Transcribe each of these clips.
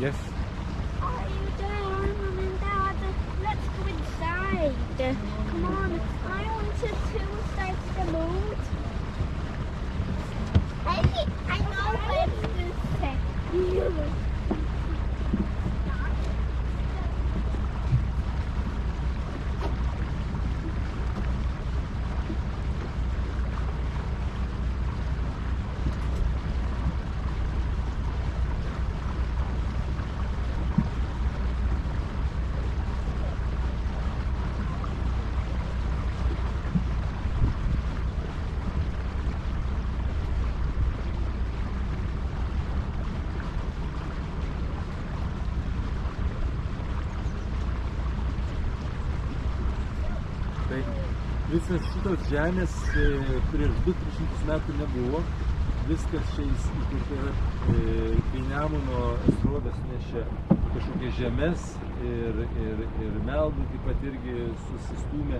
Yes. Are you there, Mom and Dad? Let's go inside. Come on, I want to start the boat. Hey, I know what's this say. Tai visas šitos žemės prieš 200-300 metų nebuvo. Viskas čia įsikurta yra, kai Nemuno srovės nešė kažkokias žemės ir Meldai taip pat irgi susistūmė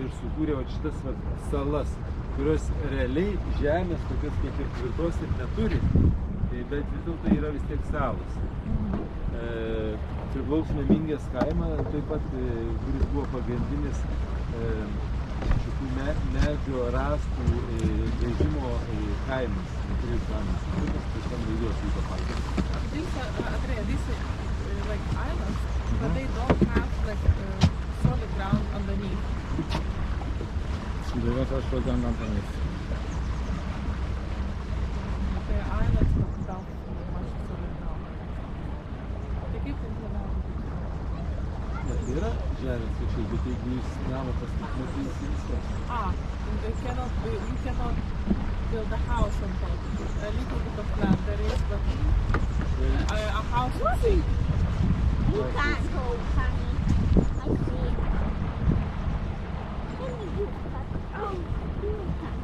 ir sukūrė šitas salas, kurios realiai žemės tokios kaip ir tvirtos ir neturi, bet vis dėlto yra vis tiek salos. Priklausome Mingės kaimą, taip pat, kuris buvo pagrindinis šitų medžio rąstų vežimo kaimas, kuris kaimas. Šitas tam daugiau vyko pasakoti. These like islands, but they don't have like solid ground underneath. They don't have solid ground underneath. They are islands but without much solid ground. They keep them for now. Yra žemės kažkaip, bet jeigu jūs namą pastatytumėte, tai jis viskas. You cannot build a house on top. A little bit of land there is, but a house is big. You can't go, honey. I see. Oh, you can.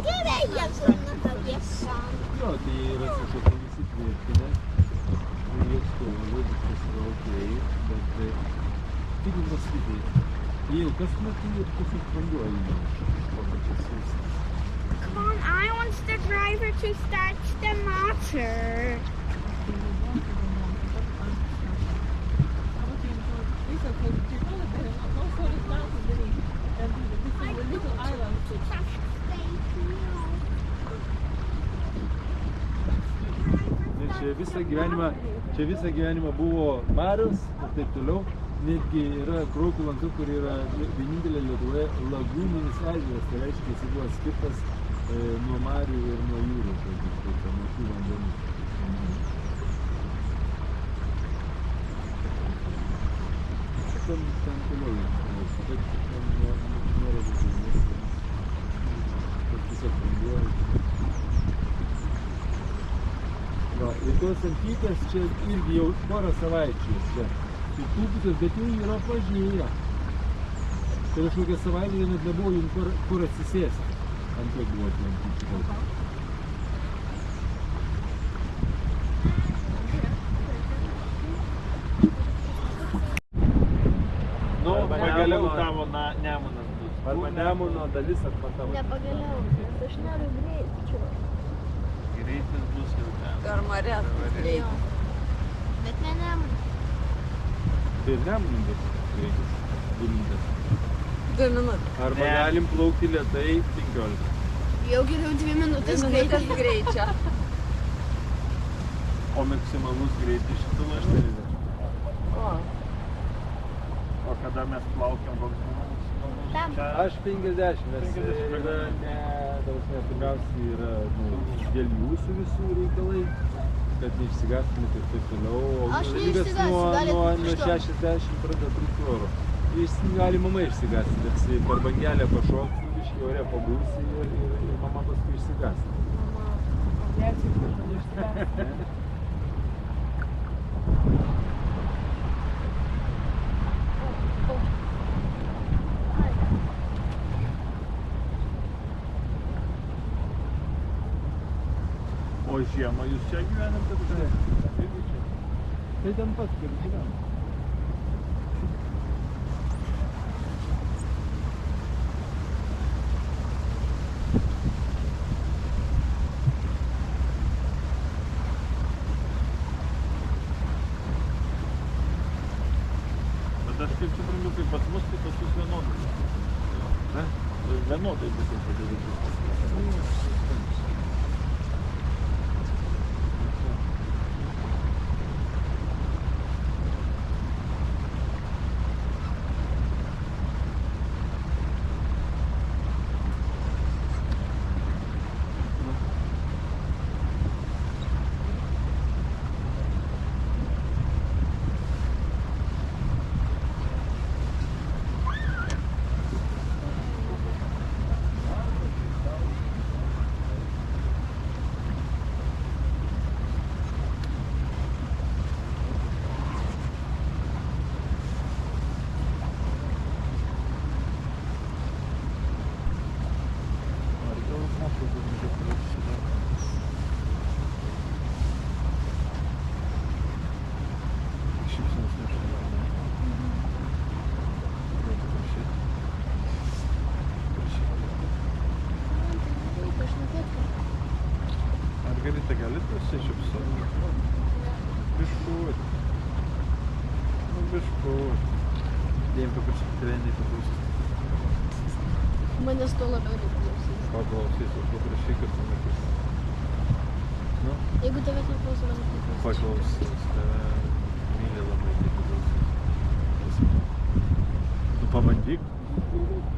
Gerai, jie būna tokie sami. Jo, tai yra kažkokie visi tvirtinę. Ir jie stovi, viskas yra okei, bet tik pasakyti. Jau kas metu ir tiesiog vanduo eina iš kokios siūstis. Come on, I want the driver to start the motor. Čia visą gyvenimą buvo marios ir taip toliau. Netgi yra Krokų lanka, kur yra vienintelė Lietuvoje lagūninis ežeras, tai reiškia, jis buvo skirtas nuo marių ir nuo jūros, tai nuo šių vandenų. Ten toliau, bet ten nėra būtų, nes tiesiog vanduoja. Ir tos antytės čia irgi jau porą savaičių čia. Tūpusios, bet jau yra pažėję. Tai kažkokia savaitė net nebuvo jums kur atsisėsti. Ant tiek buvo atlantyčių. Nu, pagaliau tavo Nemunas bus. Arba Nemuno dalis arba tavo. Ne pagaliau, nes aš noriu greičiau. Greitis bus jau ten. Per marias greitis. Bet ne Nemunas. Tai ir Nemunas greitis. 2 minutės. 2 minutės. Arba galim plaukti lėtai 15. Jau geriau 2 minutės greičio. O maksimalus greitis šitų 80. O kada mes plaukiam Tam. Aš 50, nes pirmiausiai yra dėl jūsų visų reikalai, kad neišsigastumėte ir taip toliau. Aš neišsigasiu, galit nuo 60 pradeda trūkti oro. gali mama išsigąsti, nes per bangelę pašoksi, biškį ore pabūsi ir mama paskui išsigąsti. Mama, aviacijos kažkada išsigąsti. O žiemą jūs čia gyvenate? Tai ten pats, kur gyvena. Bet aš kaip suprantu, kaip pas mus, tai pas jūs vienodai. Ne? Vienodai bus jau padaryti. Margarita, galit pasišypsoti? Biškut. Nu, biškut. Dėjim paprašyti, nepaklausyti. Manęs to labiau neklausys. Paklausys, o paprašy, kad pamatys. Nu, Jeigu tavęs neklausys, manęs neklausys. paklausys. Tave myli labai, tai paklausys. Nu, pabandyk.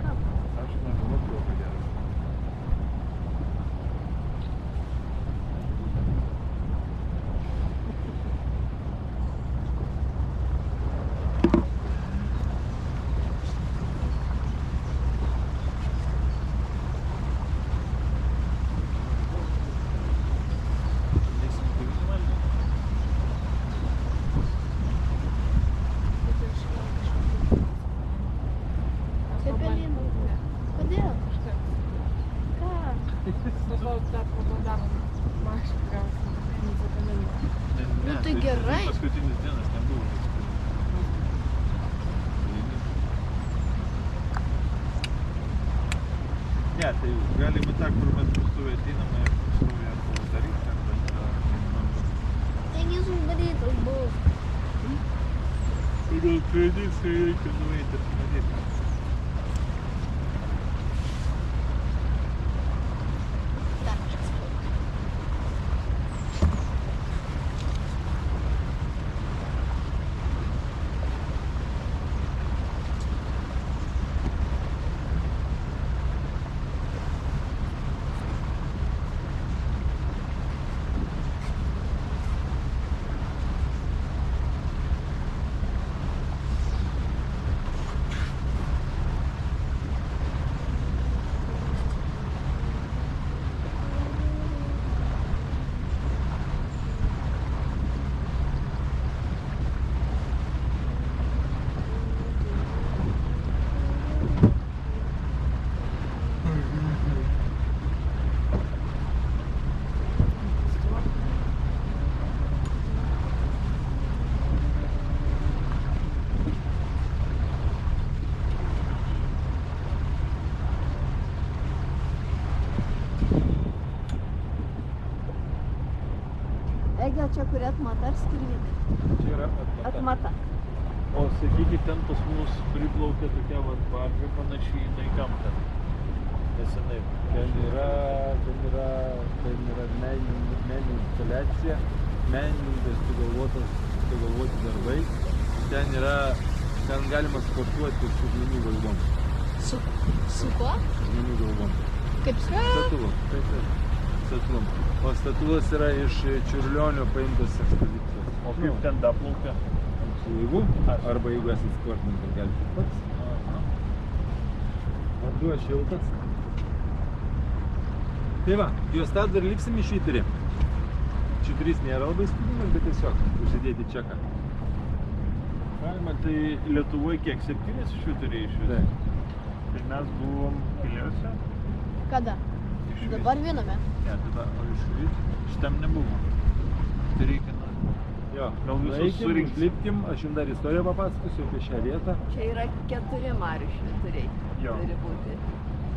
Ką? Aš nežinau, kuo pagerai. Cepelinų. Kodėl? Ką? Sakau, dar pabadarom mašą gausim. Nu, tai gerai. Paskutinis dienas nebuvo. Ne, tai galima tą, kur mes pastoviai ateiname ir pastoviai arba daryti, arba nežinau. Taigi uždarytas buvo. Pagal tradiciją reikia nueiti ir padaryti. Dar kažkas buvo. Ega, čia kur atmata ar skirvinė? Čia yra Atmata. O sakykit, ten pas mus priplaukė tokia vat barža panašiai į gamtą. Nesenai. Ten yra meninė instaliacija, menininkas sugalvoti darbai. Ten galima sportuoti su žmonių galvom. Su kuo? Žmonių galvom. Kaip su? Statulom. Statulom. O statulas yra iš Čiurlionio paimtas ekspozicijos. O kaip ten daplaukia? su laivu, arba jeigu esate sportininkas, galite pats. Vanduo šiltas. Tai va, juos tą dar lipsim į švyturį. Švyturys nėra labai spūdingas, bet tiesiog užsidėti čeką. Galima, tai Lietuvoje kiek? 7 švyturiai iš viso? Tai mes buvom Piliuose. Kada? Išvis. Dabar viename. Ne, tada, o išvis šitam nebuvo. Tai reikia, Jo, gal visus nueikim, surinksim. užlipkim, aš jums dar istoriją papasakosiu apie šią vietą. Čia yra 4 marių švyturiai. Jo. Turi būti.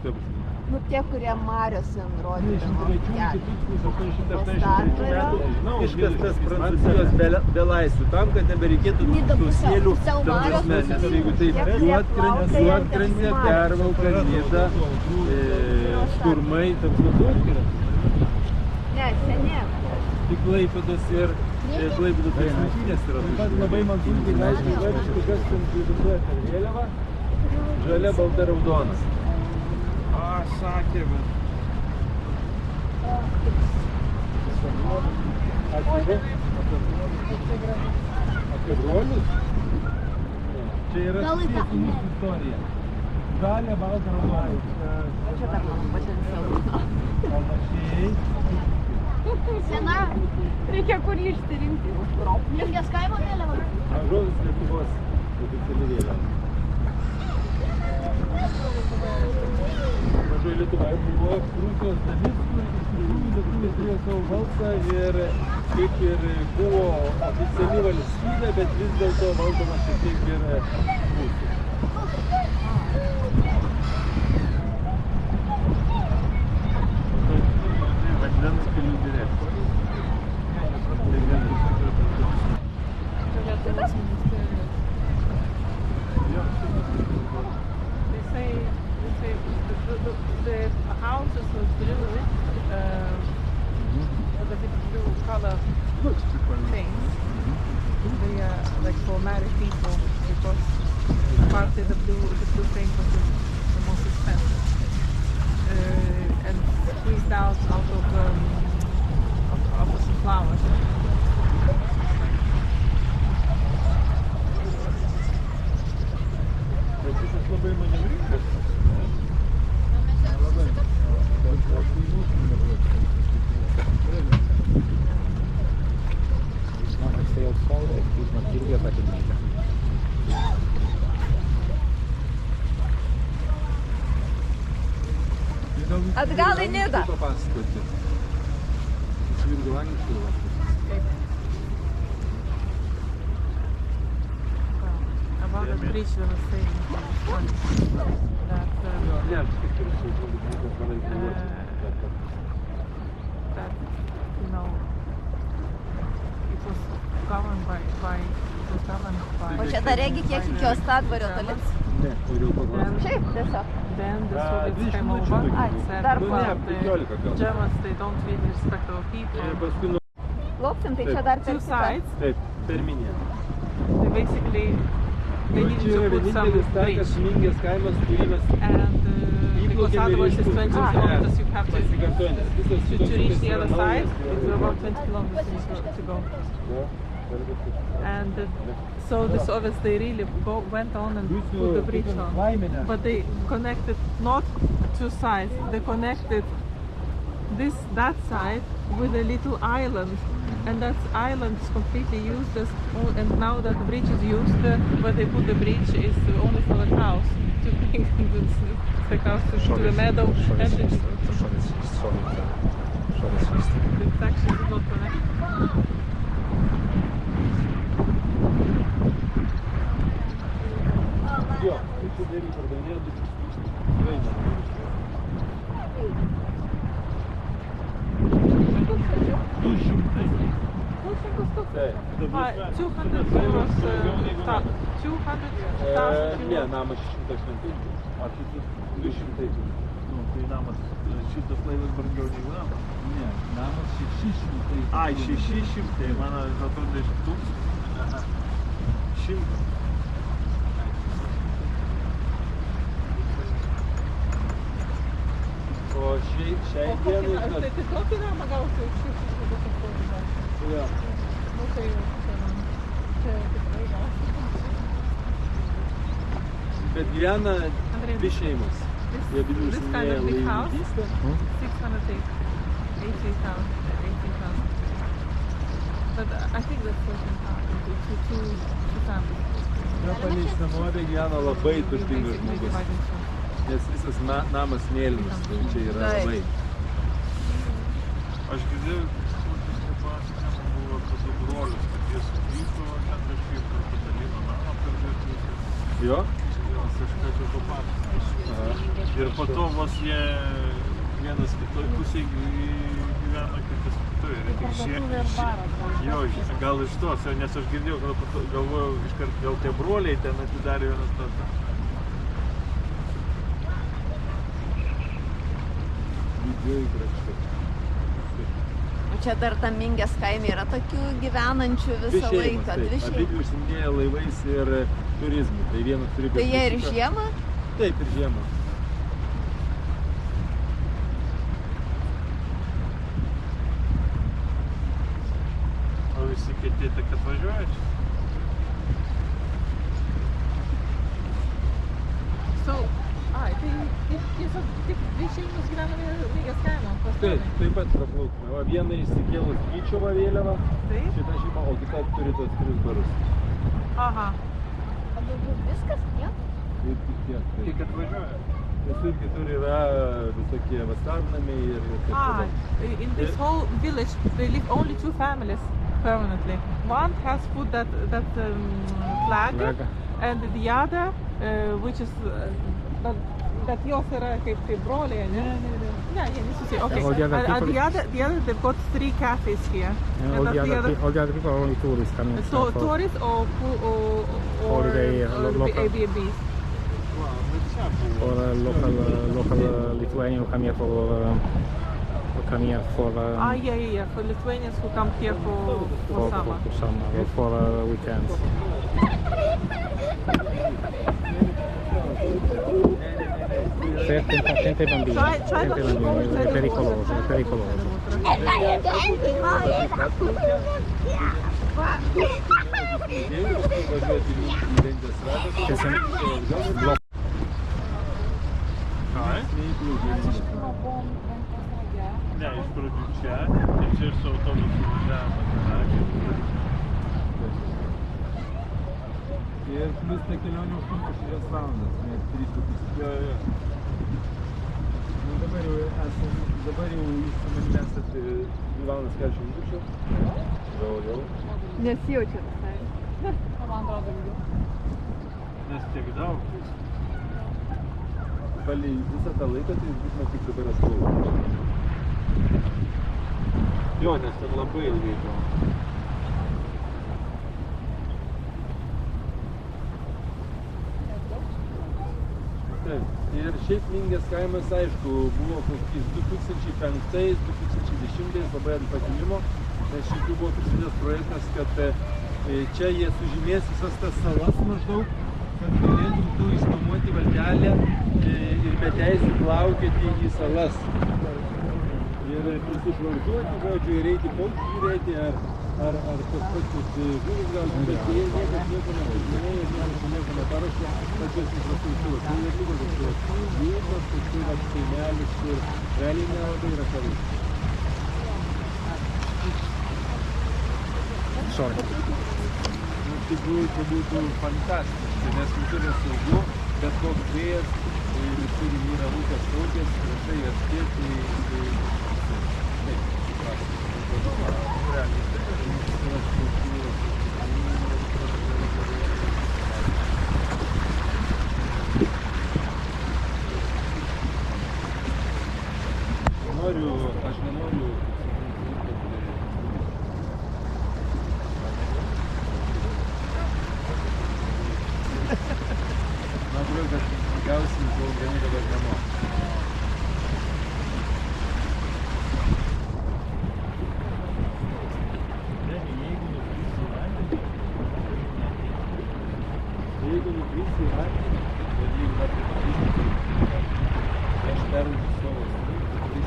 Taip, Nu, tie, kurie mariuose nurodydavo. 1983 metų iškastas Prancūzijos belaisvių tam, kad nebereikėtų Nida tų pusiau- smėlių pusiau ta marios, prasme, nes pusiau jeigu taip Tie, kurie plaukioja juodkrantė, ant pervalka, Nida, Šturmai, tam Duotkirė. Ne, seniai. Tik Klaipėdos ir Klaipėdos Respublikinės yra. Taip pat labai man sunkiai leidžiasi įvardinti, kas ten privažiuoja per vėliavą. Žalia, balta, raudona. A, sakė, bet... Apie brolius? Čia yra Gal į tą- susijęs su mūsų istorija. Žalia, balta, raudona. Čia dar mano potencialu. Panašiai. Sena Reikia kur išsirinkti už kropų. Plungės kaimo vėliava. Mažosios Lietuvos oficiali vėliava. Mažoji Lietuva buvo Prūsijos dalis, kur iš tikrųjų lietuviai turėjo savo balsą ir kaip ir buvo oficiali valstybė, bet vis dėlto valdoma šiek tiek ir Prūsijos. Vandens kelių direktorija. Lietuvos ministerijos. They say the houses was blue, with a bit blue color things. They are like for married people because partly the blue paint was the most expensive. And squeezed out of some flowers. Bet šitas labai manevringas. Atgal į Nidą. Papasakoti. Susijungiu angliškai. About the bridge they were saying that Ne, aš tik turiu that you know it was governed by O čia dar regi kiek iki Ostadvario toli? Ne, turiu paklausti. Šiaip, tiesiog. Then the Ah, Soviets 20 came minučių over daugiau. and said Dar well, ne, 15 gal. the Germans they don't really respect our people. Ir paskui nuo... Plauksim, tai čia dar per Two kitą. sides, Taip, per miniją. they basically they needed Čia yra to put some vienintelis takas bridge. Mingės kaimas, kurį mes And because otherwise it's 20 kilometers you have to pasikartoja, nes visas šitas to reach upės the yra other side, naujas. it's about 20 kilometers to go. Jo, dar viskas. And so the Soviets they really went on and put the bridge on. Laiminę. But they connected not two sides, they connected that side with a little island. And that island is completely used as, and now that the bridge is used, where they put the bridge is only for the cows, to bring the cows to the meadow. And it's actually not connected. Jo, tai čia daryti pardavinėjo 2000. Tikrai ne. Taip. 200 euros, 200,000 Ne, euros. namas 180. O šitas 200. Nu, tai namas, šitas laivas brangiau negu namas. Ne, namas 600. Ai, 600, man atrodo iš 1000. Aha. 100. O šiai dienai... Aš tai tik kokį namą gausiu už 600 Jo. Nu tai jau. čia tikrai gal. Bet gyvena Andrei, dvi šeimos. Jie abi this kind užsiiminėja of big house, laivininkystę. 680,000. But I think that's working out into two families. Na, palei senovę gyvena labai You turtingas basically žmogus. divide in two. Nes visas namas mėlynas, tai čia yra Taip. labai. Aš girdėjau, kažkokia pasakojama buvo apie du brolius, kad jie supyko, ten kažkaip pasidalino namą per visą. Jo? Vienas kažką čia papasakos. Ir po to vos jie vienas kitoj pusėj gyvena, kitas kitoj. Ir tik jo, gal iš tos, nes aš girdėjau, gal po to galvojau iškart, gal tie broliai ten atidarė vienas tą. Didžioji kraštai. O čia dar tam Mingės kaime yra tokių gyvenančių Dvi visą šeimos, laiką. taip. Dvi Abi šeimos. užsiiminėja laivais ir turizmu. Tai vienas turi Tai jie ir viešbučiuką. žiemą? Taip, ir žiemą. O visi kiti tik atvažiuoja čia. So, tai tiesiog tik dvi šeimos gyvena Mingės kaimo. Taip, taip pat praplaukime. O viena išsikėlus Gyčiovo vėliavą, Taip? šita šeima, o kita turi tos 3 barus. Aha. O daugiau viskas, ne? Ir tik tiek. Tik atvažiuoja. Visur kitur yra visokie vasarnamiai ir taip toliau. In this whole village, they live only 2 families permanently. One has put that flag, and the other, which is that jos yra kaip broliai, ne? Ne, jie nesusiję. Okay. All the other And people- the other, they've got 3 cafes here. And And all that's the other people are only tourists coming. So tourists or Holiday, local. Airbnbs. Or local Lithuanian who come here for Yeah. For Lithuanians who come here for summer. for summer or for weekends. Sente bambini, Try sente not to bambini, è pericoloso, è pericoloso. Ne, iš pradžių čia, ir čia ir su autobusu važiavome. Ir plius ta kelionė užtrunka 6 valandas, net 3,5. Jo. Nu, dabar jau jūs su manimi esate 2 valandas 40 minučių. Jau. Nesijaučiu visai. Man atrodo, daugiau. Nes tiek daug. Palei visą tą laiką, tai būtume tik dabar atplaukę. Jo, nes ten labai ilgai buvo. Taip. Ir šiaip Mingės kaimas, aišku, buvo kokiais 2005-2010 labai ant pakilimo, nes šiaip buvo prisidės projektas, kad čia jie sužymės visas tas salas maždaug, kad galėtum tu išnuomoti valtelę ir be teisų plaukioti į salas. Ir prisišvartuoti, žodžiu, ir eiti paukščių žiūrėti, ar tos pačius žuvis galbūt, bet jie niekas nieko nevažinėja ir niekas nieko neparašė pačios infrastruktūros. Tai jie buvo toks vietos, toksai vat kaimelis, kur realiai nelabai yra ką veikti. Sorry. Nu, tai būtų fantastiška, nes visur yra saugu, bet koks vėjas, visur yra ūkės kaukės, viešai jas tieti, taip, realiai. Aš nenoriu man atrodo, kad gausim plaukdami dabar namo. Jeigu nukrisi į vandenį, bet jeigu dar pripažįsti, tai aš perlūžiu savo skrydį,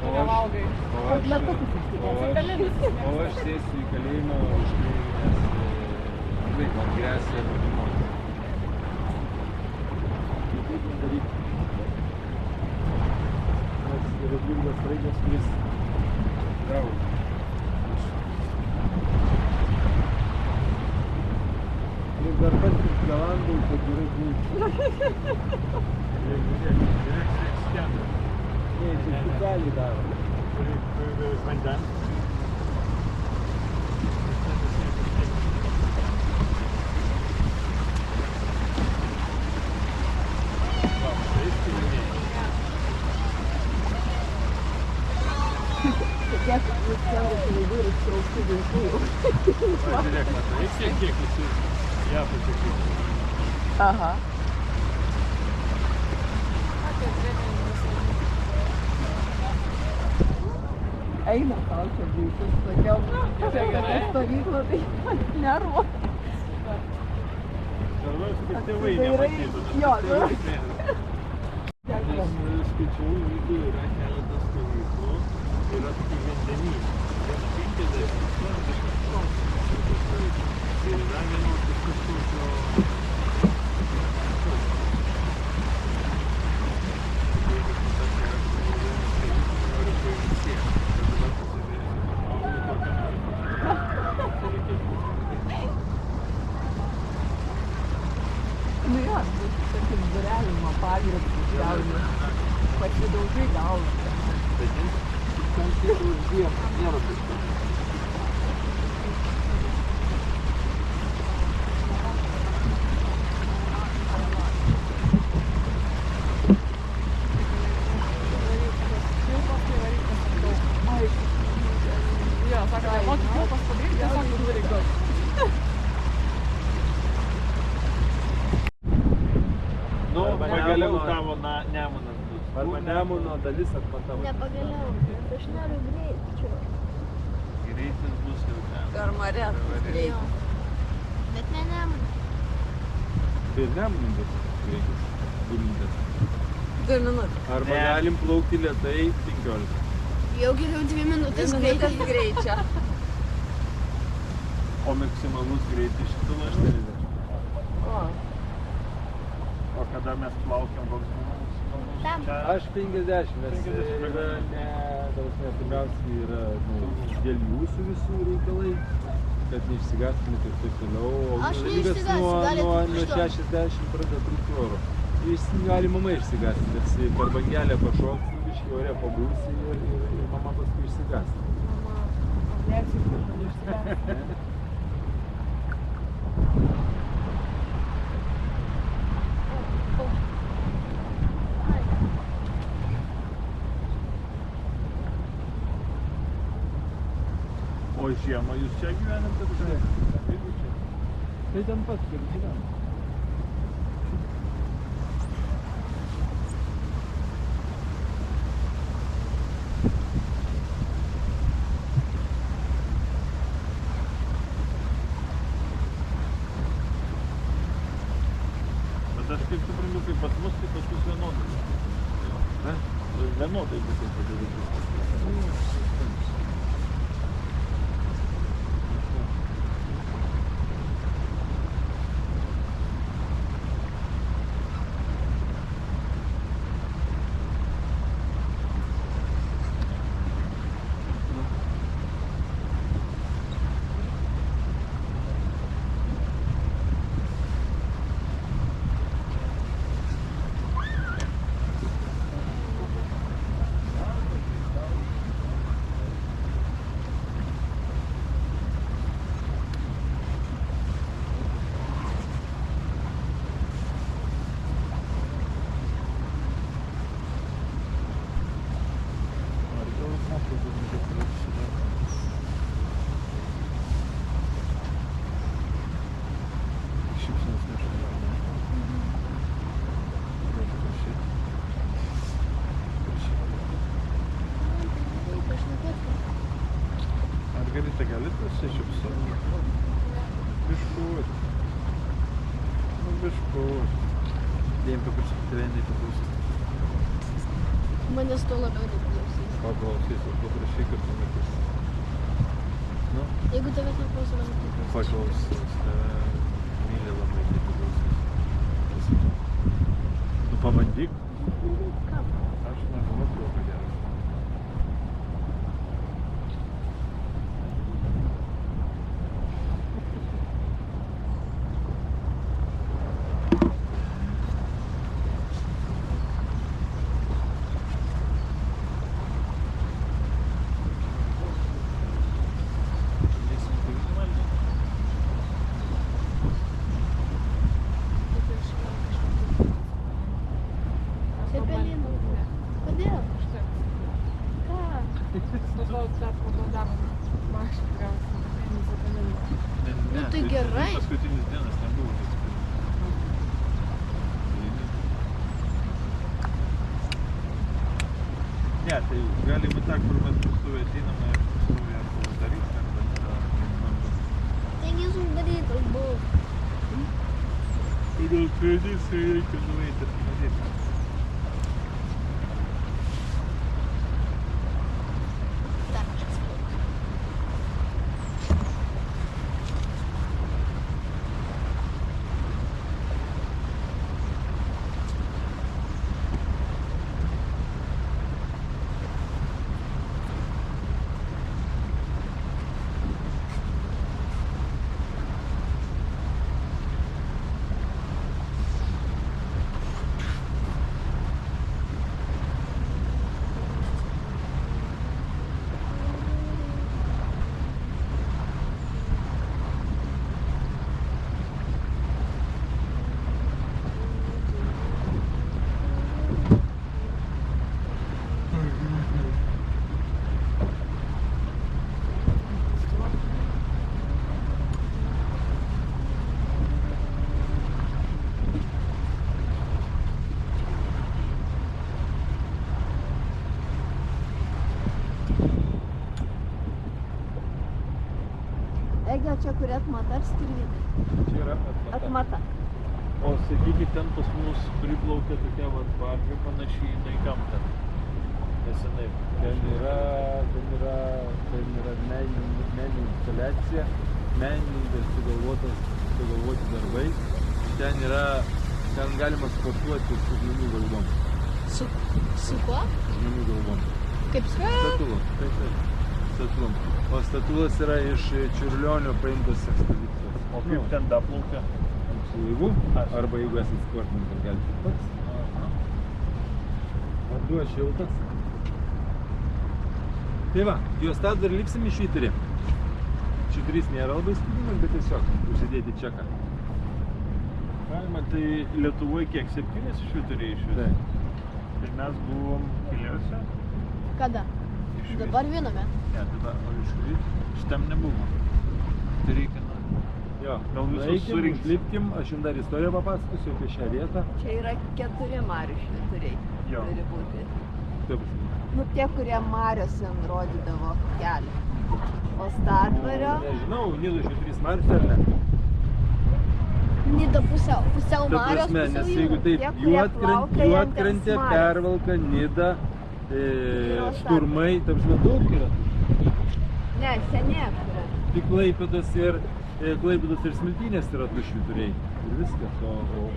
Tu nevalgai. o aš į kalėjimą už tai, nes tikrai man grėsia nužudimai. Kaip daryti? Nes yra dvigubas sraigas, kuris graužia. Ir dar pats galandų, kad gerai būtų. Ne, čia specialiai daro. Vandens. Pažiūrėk, matai, kiek visi ją pasiekė. Aha. Eina tau čia būtų, sakiau, čia kad stovyklą tai nervo. Svarbiausia, kad tėvai nematytų. Jo, Nes skaičiau, jeigu yra keletas stovyklų, yra tokių vandenynų. Viena 50-80 ir yra vienokios kažkokio... Nu jo, tarkim, durelimo pagrindas gauni. Pasidaužai galvą. Bet jis ten tiek už dieną, nėra taip. Jo, sako, nemoki kilpas padaryti, tiesiog uždaryk daug. Nu, Pagaliau tavo Nemunas bus. arba Nemuno dalis atmatavo. Ne pagaliau, aš noriu greičio. Greitis bus jau ten. Per marės greitis. Bet ne Nemunas. Tai Nemuno bus greitis, 2 minutės. 2 minutės. Arba Ne. galim plaukti lėtai 15. Jau geriau 2 minutės 2 greitai. minutės greičio. O maksimalus greitis šitų 80. O, O kada mes plaukiam, koks bus? Tam. Aš 50, nes 50 yra ne, pirmiausiai yra dėl jūsų visų reikalai, kad neišsigastumėte ir taip toliau. O Aš dalykas neišsigąsiu, gali nuo trūkti 60 pradeda trūkti oro. Jis gali mama išsigąsti, nes per bangelę pašoks, biškį ore pabūsi ir mama paskui išsigąsti. O žiemą jūs čia gyvenate? Tai ten pats ir gyvena. Bet aš kaip suprantu, kaip pas mus, tai pas mus vienodai. Ne? Vienodai bus tai padaryti. Margarita, gali pasišypsoti? Biškut. Nu, biškut. Dėjim paprašyti tave nepaklausyti. Manęs to labiau neklausys. Paklausys, o paprašyk ir pamatys. Nu, Jeigu tavęs neklauso, Paklausys, myli labai, tai paklausys. Nu pabandyk. Aš nežinau, ko geras. Cepelinų. Kodėl? Ką? Ne, tai gerai. Paskutinis dienas nebuvo. Ne, tai galime tą, kur mes pastuvę ateiname ir pastuvę arba daryti, arba Taigi jis uždarytas buvo. pagal tradiciją reikia nueiti ir padaryti. Ege, čia kur atmata ar skirvinai? čia yra atmata. Atmata. O sakykit, ten pas mus priplaukė tokia vat barka panašiai į gamtą. Nesenai. Ten yra meninė instaliacija, menininkai sugalvoti darbai. Ten galima sportuoti su žmonių galvom. Su kuo? Žmonių galvom. Kaip su? Statulos, taip. Statulom. O statulos yra iš Čiurlionio paimtos ekspozicijos. O kaip ten daplaukia? Su laivu, arba jeigu esate sportininkas, galite pats. Vanduo šiltas. Tai va, juos tą dar lipsim į švyturį. Švyturys nėra labai spūdimas, bet tiesiog užsidėti čeką. Galima, tai Lietuvoje kiek? 7 švyturiai iš viso? Taip. Tai mes buvom keliuose. Kada? Dabar viename. Ne, tada, o iš šitam nebuvo. Tai reikia, Jo, gal visus nueikim, surinksim. užlipkim, aš jums dar istoriją papasakosiu apie šią vietą. Čia yra 4 marių švyturiai. Jo. Turi būti. Taip. Nu, tie, kurie mariose rodydavo kelią. O Stadvario Nežinau, Nido švyturys Marius ar ne? Nida pusiau Ta marios, prasme, pusiau nes jūros. jeigu taip, Tie, kurie plaukioja Juodkrantė, ant Marios. Pervalka, Nida, Yra Šturmai, ta prasme, daug yra. Ne, seniai yra. Tik Klaipėdos ir Smiltynės yra du švyturiai. Ir viskas, o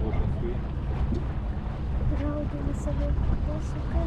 paskui. Raudami save pasuka.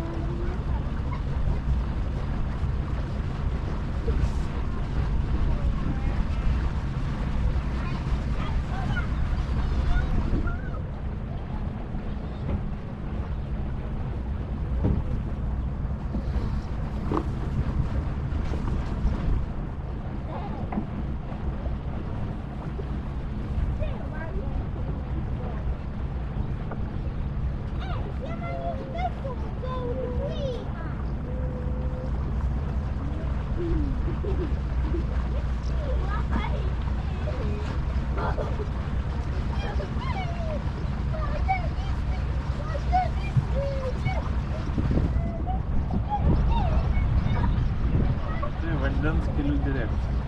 Tai vandens kelių direkcija.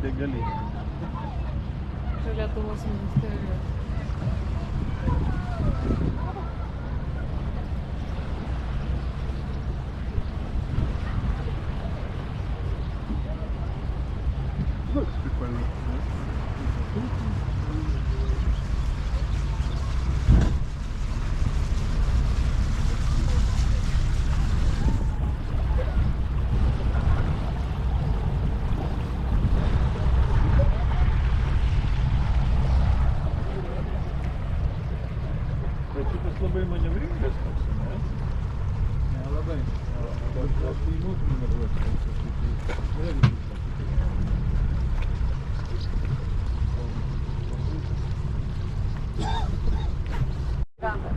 Degalinė. Čia Lietuvos ministerijos. Bet šitas labai manevringas toks, ne? Nelabai. Bet aš tai moku nuvažiuoti.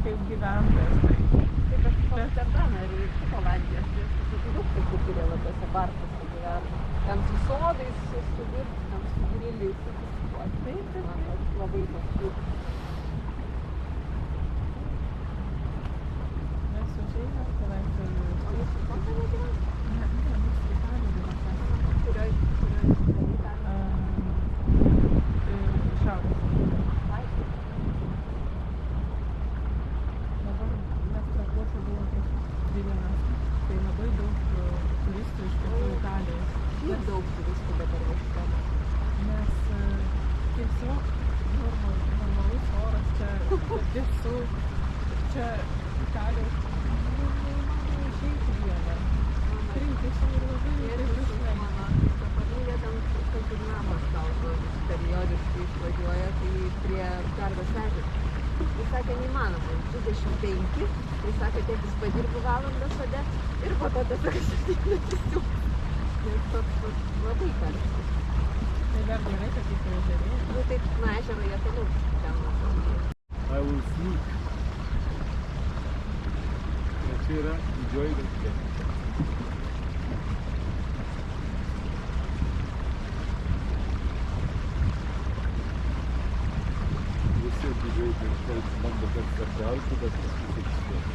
Kaip gyventojas. Tai kažkoks Amsterdamą ir iš Olandijos. Kai kurie labiausiai bartuose gyvena. Ten su sodais, su virtuvėm, su griliais. Taip. Man toks labai paskui. Mes užėjome, kadangi Jūs su kokia negyvena? Kurioj šiaurės. laipsnė? Dabar mes trakuose buvom prieš 2 dienas. Tai labai daug turistų iš pietų Italijos. Kiek daug turistų dabar važiuoja? Nes tiesiog normalus oras čia, vėsu, čia Italijos neįmanoma išeiti dieną. Rinktis ir labai Ir dažnai. mano pagrindė ten kažkur namas gal periodiškai išvažiuoja, tai prie Garbės ežero. Jis sakė, neįmanoma, 25, tai sakė, tėtis padirbu valandą sode ir po to tiesiog susitikiu. Nes toks labai karštas. Tai dar gerai, kad tik ežerė. Nu tai nuo ežero jie toliau ten. I will sneak. Nes čia yra didžioji gatvė. Visi didžiai kažkas bando kažką apgauti, bet paskui taip spės.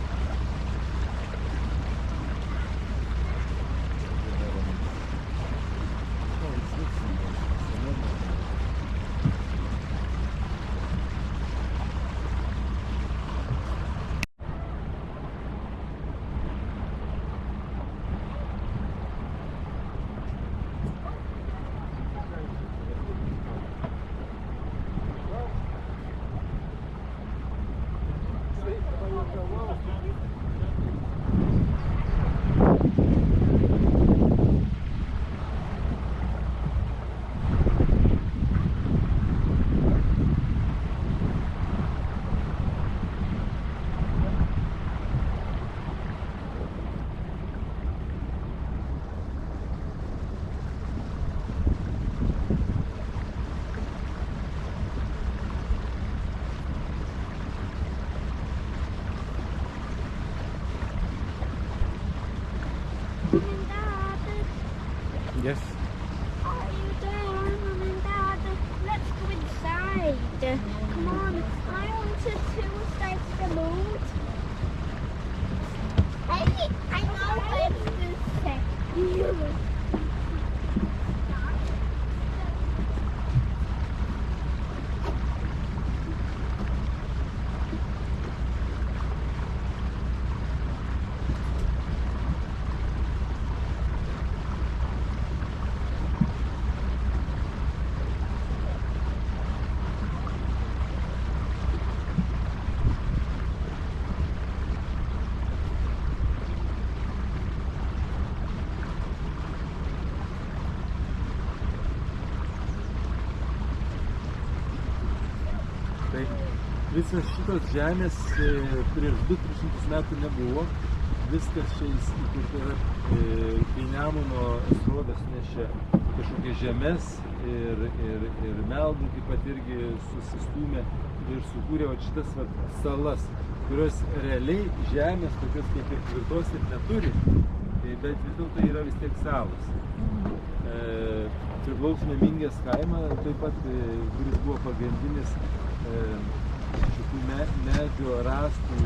Yes. Are you there, Mom and Dad? Let's go inside. Come on, I want to start the boat. Hey, I know it's the second. Tai visas šitos žemės prieš 200-300 metų nebuvo. Viskas čia įkurta yra, kai Nemuno srovės nešė kažkokias žemės ir meldų taip pat irgi susistūmė ir sukūrė vat šitas vat salas, kurios realiai žemės tokios kaip ir tvirtos ir neturi, bet vis dėlto yra vis tiek salos. Priklausome Mingės kaimą, taip pat, kuris buvo pagrindinis šitų medžio rąstų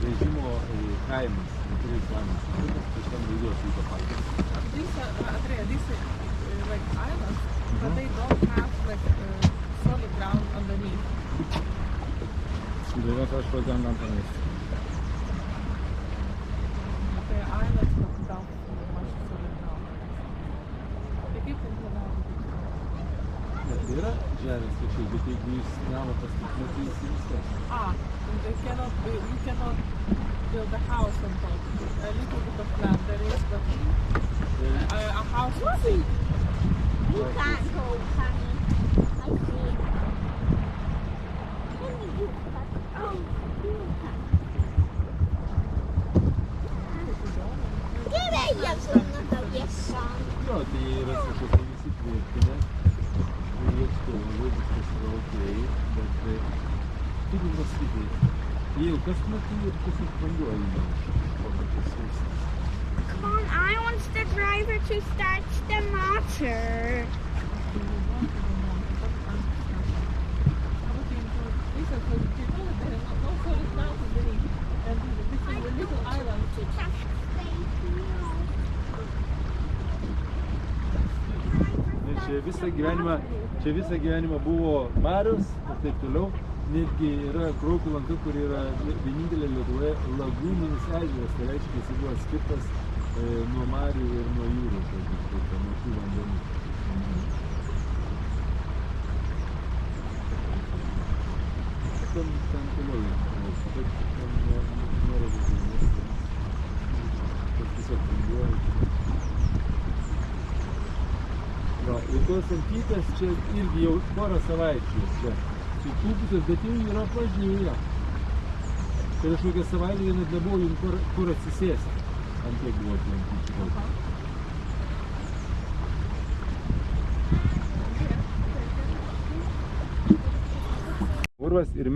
vežimo kaimas, kuris kaimas. Tai šitam vaizduos vyko patys. These are, Andrea, these are like islands, but they don't have like solid ground underneath. They don't have frozen underneath. The islands don't have much solid ground. The people who know. Tai yra žemės tačiau, bet jeigu jūs namą pastatytumėte, tai jis viskas. They cannot, you cannot build a house on top. A little bit of land there is, but a house is big. You can't go, honey. I see. Can you do that? Oh, you can't. jie yra sušokai įsitvirtinę, ir jie stovi, viskas yra okei, bet kaip jums pasakyti, jie jau kas metu ir tiesiog vanduo eina iš kokio pasiūsti. Come on, I want the driver to start the motor. Čia visą gyvenimą buvo marios ir taip toliau. Netgi yra Krokų lanka, kur yra vienintelė Lietuvoje lagūninis ežeras, tai reiškia, jis buvo skirtas nuo marių ir nuo jūros, tai nuo tų vandenų. Ten toliau yra, bet ten nėra daug, tas tiesiog vanduoja. Va, ir tos antytės čia irgi jau porą savaičių čia sutūpusios, bet jau yra pažėję. Tai kažkokią savaitę net nebuvo jums kur atsisėsti. Ant tiek buvo tie antyčių. Urvas ir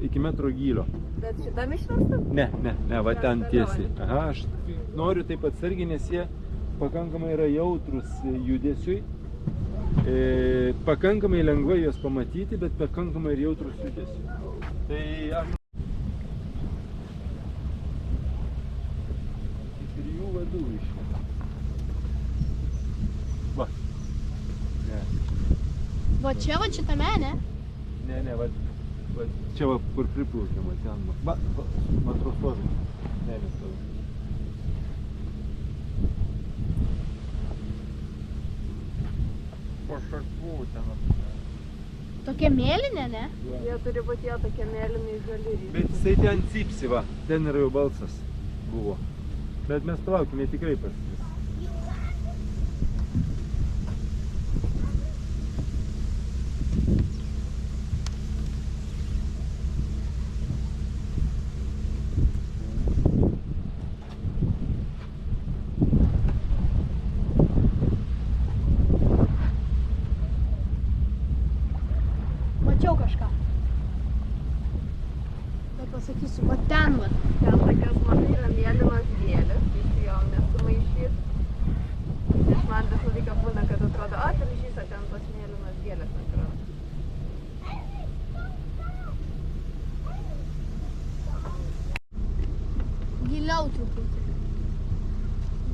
iki metro gylio. Bet šitam išverstam? Ne, va ten tiesiai. Aha, aš noriu taip atsargiai, nes jie pakankamai yra jautrus judesiui. Pakankamai lengvai juos pamatyti, bet pakankamai ir jautrus judesiui. Tai aš... Kaip ir jų vadų iškia. Va. Ne. Va čia, va šitame, ne? Ne, va. Čia va, kur priplaukiama, ten. Va, man atrodo stovi. Ne, nestovi. Pašarpų ten apsirė. Tokia mėlynė, ne? Jie turi būti tokie mėlynai žali. Bet jisai ten cypsi, va. Ten yra jau balsas buvo. Bet mes palaukime, tikrai pasakys. Mačiau kažką. Bet pasakysiu, va ten va. Ten tokios man yra mėlynos gėlės, tai su jom nesumaišyt. Nes man visą laiką būna, kad atrodo, tulžys, o ten tos mėlynos gėlės atrodo. Giliau truputį.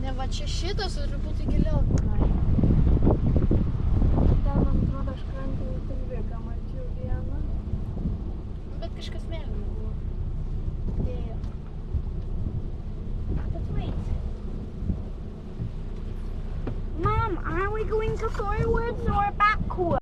Ne va čia šitas, o truputį giliau. Ten, man atrodo, aš krantinį tilviką mačiau vieną. Bet kažkas mėlyna buvo. Dėjo. But wait. Mom, are we going to forwards or backwards?